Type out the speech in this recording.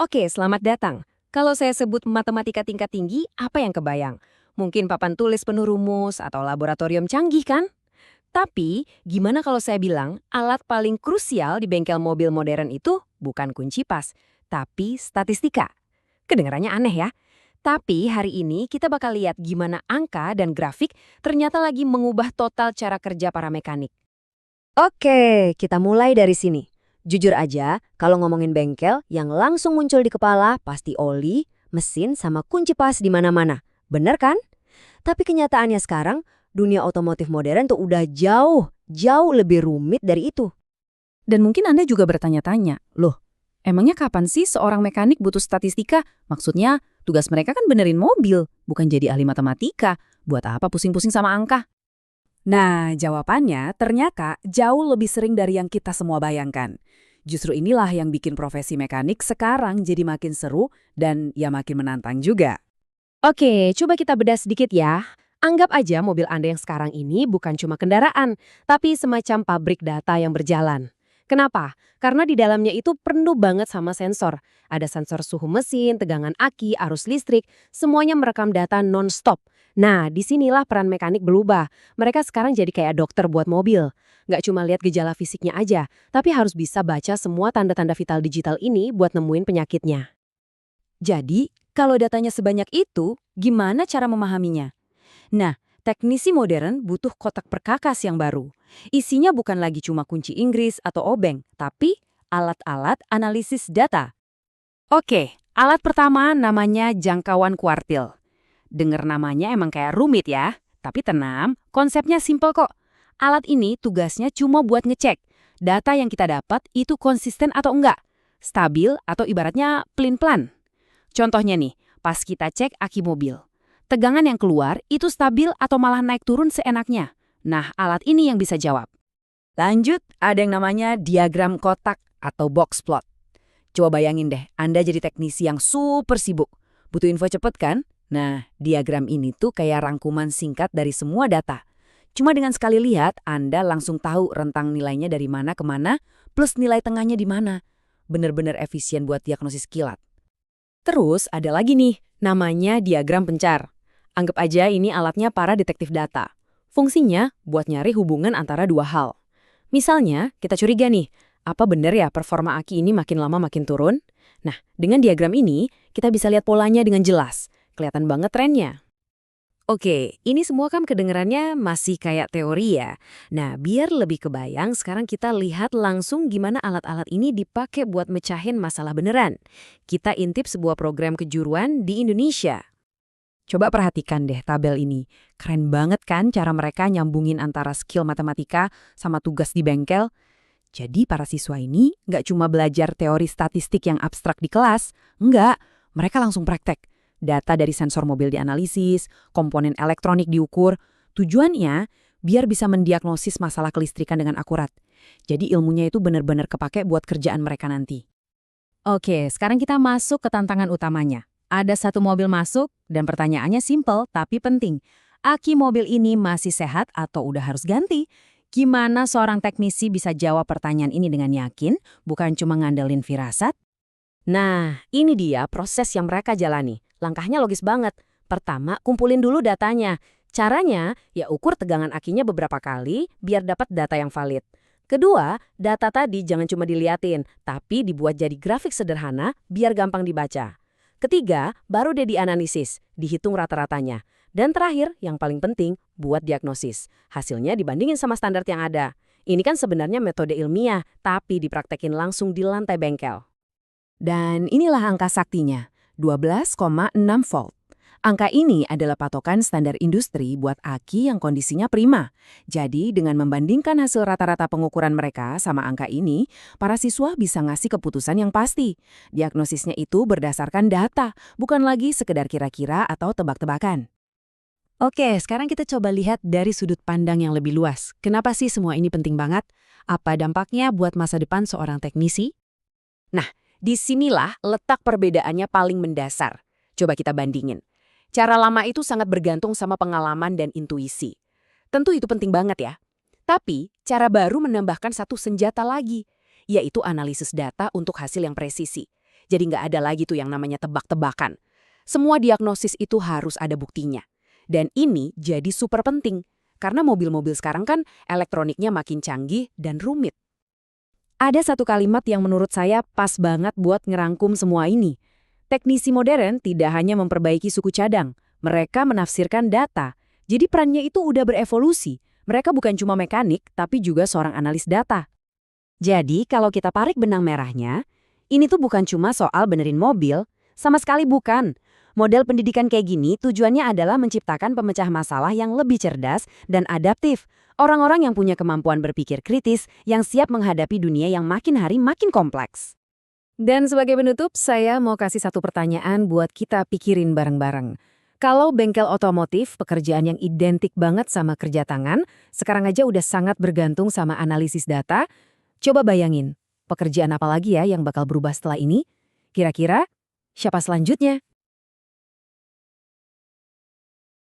Oke, selamat datang. Kalau saya sebut matematika tingkat tinggi, apa yang kebayang? Mungkin papan tulis penuh rumus atau laboratorium canggih kan? Tapi, gimana kalau saya bilang alat paling krusial di bengkel mobil modern itu bukan kunci pas, tapi statistika? Kedengarannya aneh ya? Tapi hari ini kita bakal lihat gimana angka dan grafik ternyata lagi mengubah total cara kerja para mekanik. Oke, kita mulai dari sini. Jujur aja, kalau ngomongin bengkel, yang langsung muncul di kepala pasti oli, mesin, sama kunci pas di mana-mana. Bener kan? Tapi kenyataannya sekarang, dunia otomotif modern tuh udah jauh lebih rumit dari itu. Dan mungkin Anda juga bertanya-tanya, loh, emangnya kapan sih seorang mekanik butuh statistika? Maksudnya, tugas mereka kan benerin mobil, bukan jadi ahli matematika. Buat apa pusing-pusing sama angka? Nah, jawabannya ternyata jauh lebih sering dari yang kita semua bayangkan. Justru inilah yang bikin profesi mekanik sekarang jadi makin seru dan ya makin menantang juga. Oke, coba kita bedah sedikit ya. Anggap aja mobil Anda yang sekarang ini bukan cuma kendaraan, tapi semacam pabrik data yang berjalan. Kenapa? Karena di dalamnya itu penuh banget sama sensor. Ada sensor suhu mesin, tegangan aki, arus listrik, semuanya merekam data non-stop. Nah, disinilah peran mekanik berubah. Mereka sekarang jadi kayak dokter buat mobil. Nggak cuma lihat gejala fisiknya aja, tapi harus bisa baca semua tanda-tanda vital digital ini buat nemuin penyakitnya. Jadi, kalau datanya sebanyak itu, gimana cara memahaminya? Nah, teknisi modern butuh kotak perkakas yang baru. Isinya bukan lagi cuma kunci Inggris atau obeng, tapi alat-alat analisis data. Oke, alat pertama namanya jangkauan kuartil. Dengar namanya emang kayak rumit ya, tapi tenang, konsepnya simpel kok. Alat ini tugasnya cuma buat ngecek. Data yang kita dapat itu konsisten atau enggak, stabil atau ibaratnya pelin-pelan. Contohnya nih, pas kita cek aki mobil. Tegangan yang keluar itu stabil atau malah naik turun seenaknya. Nah, alat ini yang bisa jawab. Lanjut, ada yang namanya diagram kotak atau box plot. Coba bayangin deh, Anda jadi teknisi yang super sibuk. Butuh info cepet kan? Nah, diagram ini tuh kayak rangkuman singkat dari semua data. Cuma dengan sekali lihat, Anda langsung tahu rentang nilainya dari mana ke mana, plus nilai tengahnya di mana. Bener-bener efisien buat diagnosis kilat. Terus ada lagi nih, namanya diagram pencar. Anggap aja ini alatnya para detektif data. Fungsinya buat nyari hubungan antara dua hal. Misalnya, kita curiga nih, apa bener ya performa aki ini makin lama makin turun? Nah, dengan diagram ini, kita bisa lihat polanya dengan jelas. Kelihatan banget trennya. Oke, ini semua kan kedengarannya masih kayak teori ya. Nah, biar lebih kebayang, sekarang kita lihat langsung gimana alat-alat ini dipakai buat mecahin masalah beneran. Kita intip sebuah program kejuruan di Indonesia. Coba perhatikan deh tabel ini. Keren banget kan cara mereka nyambungin antara skill matematika sama tugas di bengkel? Jadi para siswa ini nggak cuma belajar teori statistik yang abstrak di kelas, enggak, mereka langsung praktek. Data dari sensor mobil dianalisis, komponen elektronik diukur. Tujuannya biar bisa mendiagnosis masalah kelistrikan dengan akurat. Jadi ilmunya itu benar-benar kepake buat kerjaan mereka nanti. Oke, sekarang kita masuk ke tantangan utamanya. Ada satu mobil masuk dan pertanyaannya simpel tapi penting. Aki mobil ini masih sehat atau udah harus ganti? Gimana seorang teknisi bisa jawab pertanyaan ini dengan yakin, bukan cuma ngandelin firasat? Nah, ini dia proses yang mereka jalani. Langkahnya logis banget. Pertama, kumpulin dulu datanya. Caranya, ya ukur tegangan akinya beberapa kali biar dapat data yang valid. Kedua, data tadi jangan cuma diliatin, tapi dibuat jadi grafik sederhana biar gampang dibaca. Ketiga, baru deh dianalisis, dihitung rata-ratanya. Dan terakhir, yang paling penting, buat diagnosis. Hasilnya dibandingin sama standar yang ada. Ini kan sebenarnya metode ilmiah, tapi dipraktekin langsung di lantai bengkel. Dan inilah angka saktinya, 12,6 volt. Angka ini adalah patokan standar industri buat aki yang kondisinya prima. Jadi dengan membandingkan hasil rata-rata pengukuran mereka sama angka ini, para siswa bisa ngasih keputusan yang pasti. Diagnosisnya itu berdasarkan data, bukan lagi sekedar kira-kira atau tebak-tebakan. Oke, sekarang kita coba lihat dari sudut pandang yang lebih luas. Kenapa sih semua ini penting banget? Apa dampaknya buat masa depan seorang teknisi? Nah, disinilah letak perbedaannya paling mendasar. Coba kita bandingin. Cara lama itu sangat bergantung sama pengalaman dan intuisi. Tentu itu penting banget ya. Tapi, cara baru menambahkan satu senjata lagi, yaitu analisis data untuk hasil yang presisi. Jadi nggak ada lagi tuh yang namanya tebak-tebakan. Semua diagnosis itu harus ada buktinya. Dan ini jadi super penting, karena mobil-mobil sekarang kan elektroniknya makin canggih dan rumit. Ada satu kalimat yang menurut saya pas banget buat ngerangkum semua ini. Teknisi modern tidak hanya memperbaiki suku cadang, mereka menafsirkan data. Jadi perannya itu udah berevolusi. Mereka bukan cuma mekanik, tapi juga seorang analis data. Jadi kalau kita tarik benang merahnya, ini tuh bukan cuma soal benerin mobil, sama sekali bukan. Model pendidikan kayak gini tujuannya adalah menciptakan pemecah masalah yang lebih cerdas dan adaptif. Orang-orang yang punya kemampuan berpikir kritis, yang siap menghadapi dunia yang makin hari makin kompleks. Dan sebagai penutup, saya mau kasih satu pertanyaan buat kita pikirin bareng-bareng. Kalau bengkel otomotif, pekerjaan yang identik banget sama kerja tangan, sekarang aja udah sangat bergantung sama analisis data, coba bayangin, pekerjaan apa lagi ya yang bakal berubah setelah ini? Kira-kira siapa selanjutnya?